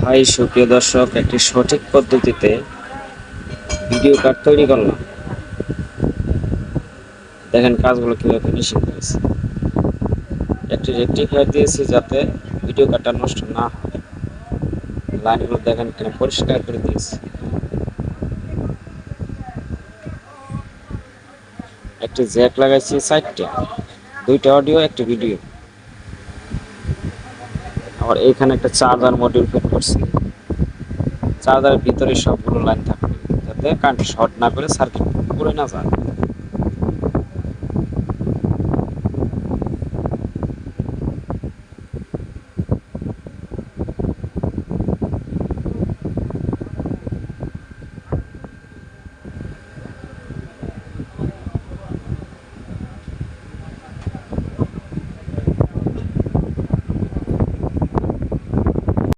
High সুপ্রিয় দর্শক, একটি সঠিক পদ্ধতিতে ভিডিও কার্ড তৈরি করলাম। দেখেন কাজগুলো কিভাবে ফিনিশিং করেছি। একটি রেকটিফায়ার দিয়েছি যাতে ভিডিও কার্ডটা নষ্ট না হয়। লাইনগুলো দেখেন কিনা পরিষ্কার করে দিয়েছি। একটি জ্যাক লাগাইছি 4টা, 2টা অডিও, একটি ভিডিও। আবার এইখানে একটা চার্জার মডিউল ফিট করছি। চার্জারের ভিতরে সবগুলো লাইন থাকবে যাতে কারেন্ট শর্ট না করে সার্কিট পুড়ে না যায়।